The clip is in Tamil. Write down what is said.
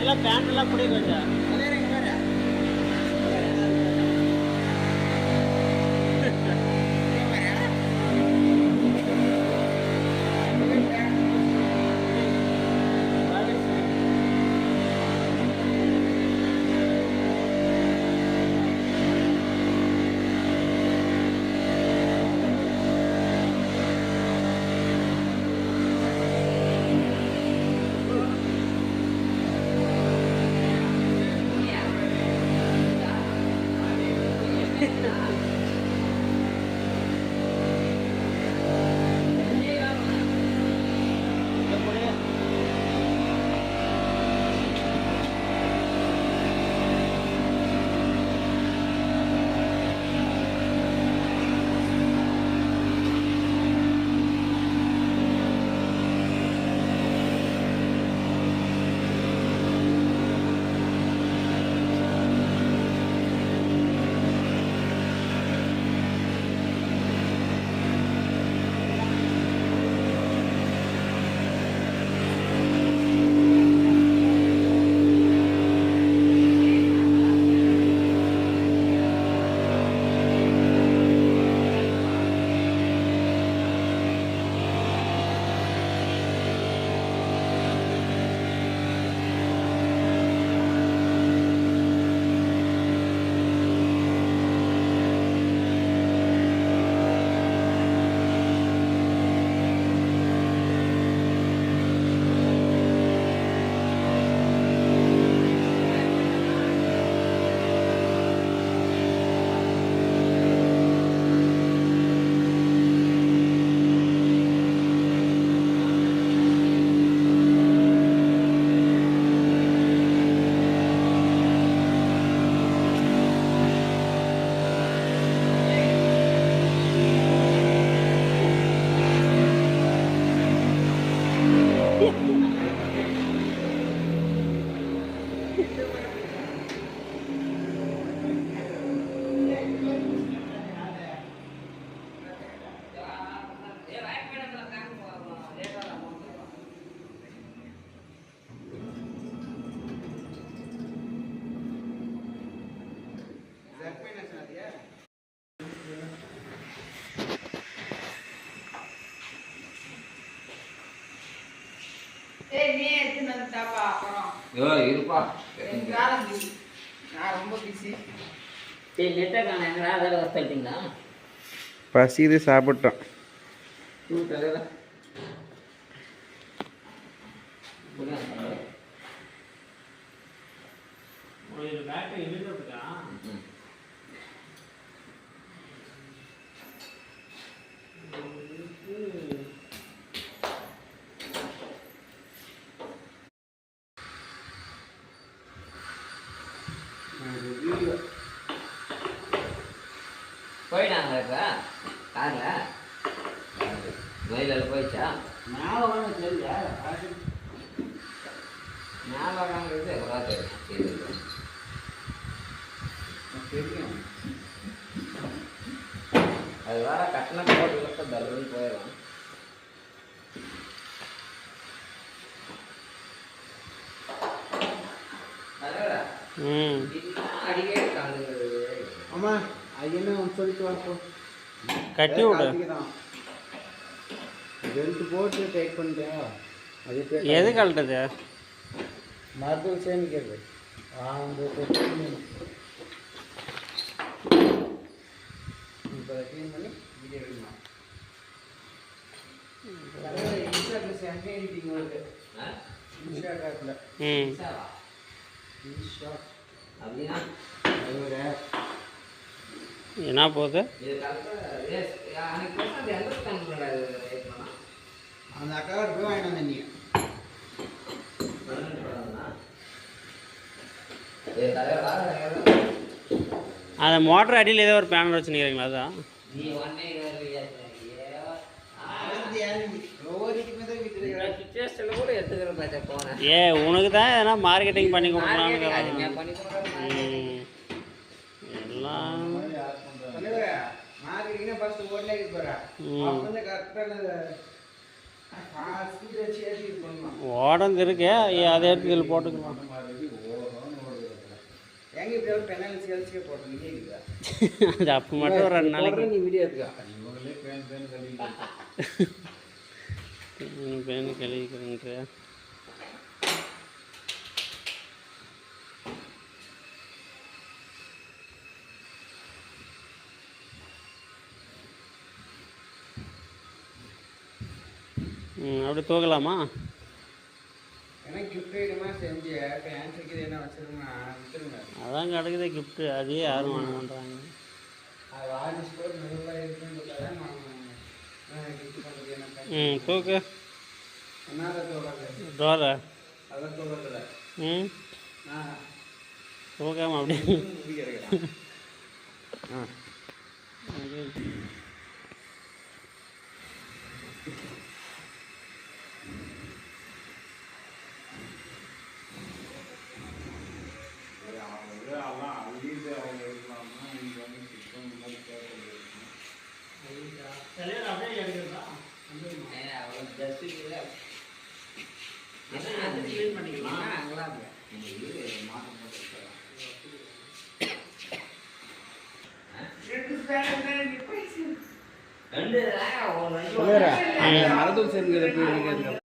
எல்லாம் பேண்ட் எல்லாம் கூட கொஞ்சம் பசிது சாப்பிட்டோம். போயிட்டாங்க இப்போ காரில் வயலில் போயிடுச்சா ஞாபகம் தெரியல ஞாபகம் எவ்வளோ தெரியும் அது வேற கட்டின போட்டு தள்ளுன்னு போயிடும். அடிக்கடி கலந்துக்கிறது. ஆமாம் அது என்ன சொல்லிட்டு வரப்போம் கட்டி விடு. பெல்ட் போட்டு டைட் பண்ணிட்டேன். அது எது கழட்டது? மருத்துவ சேமிக்கிறது. இப்போ க்ளீன் பண்ணி வீடியோ எடுக்கணும். இன்ஸ்டாகிராமில் செம்மையாக எடிட்டிங் வருது. இன்ஸ்டாகிராமில் இன்ஸ்டாட் அப்படின்னா அது ஒரு ஆப். என்ன போகுது? அந்த அக்காவை போய் வாங்கிட்டு வந்தேன். நீங்கள் அந்த மோட்டர் அடியில் ஏதோ ஒரு பேனல் வச்சுருக்கிறீங்களா? அதான் உனக்கு தான் எதனா மார்க்கெட்டிங் பண்ணி கொடுக்கலான்னு எல்லாம் ஓடந்து இருக்கு, அதை எடுத்து இதில் போட்டுக்கலாம். ஏங்க இப்படியெல்லாம் பெனால்சி அழிச்சிக்க போடுறீங்க கேட்குதா? அது அப்போ மட்டும் ஒரு 2 நாளைக்கு நீ வீடியோ எடுத்துக்கா. பேனு கழுவிக்கிறேன்ற அப்படி தூக்கலாமா? ஏன்னா கிஃப்ட் ஐட்டமாக செஞ்சு ஃபேன்ஸுக்கு இது என்ன வச்சுருங்க விட்டுருங்க. அதான் கிடக்குது கிஃப்ட்டு, அதையே யாரும் வாங்க மாட்டாங்க. அது ஆர்டிஸ்ட் கூட நல்லா இருக்குன்னு தான் கிஃப்ட் பண்ணுறது என்ன தூக்கு என்ன தோடாது டோரை அதான் தோடல. தூக்காம அப்படியே மரத்தூள் சேர்ந்து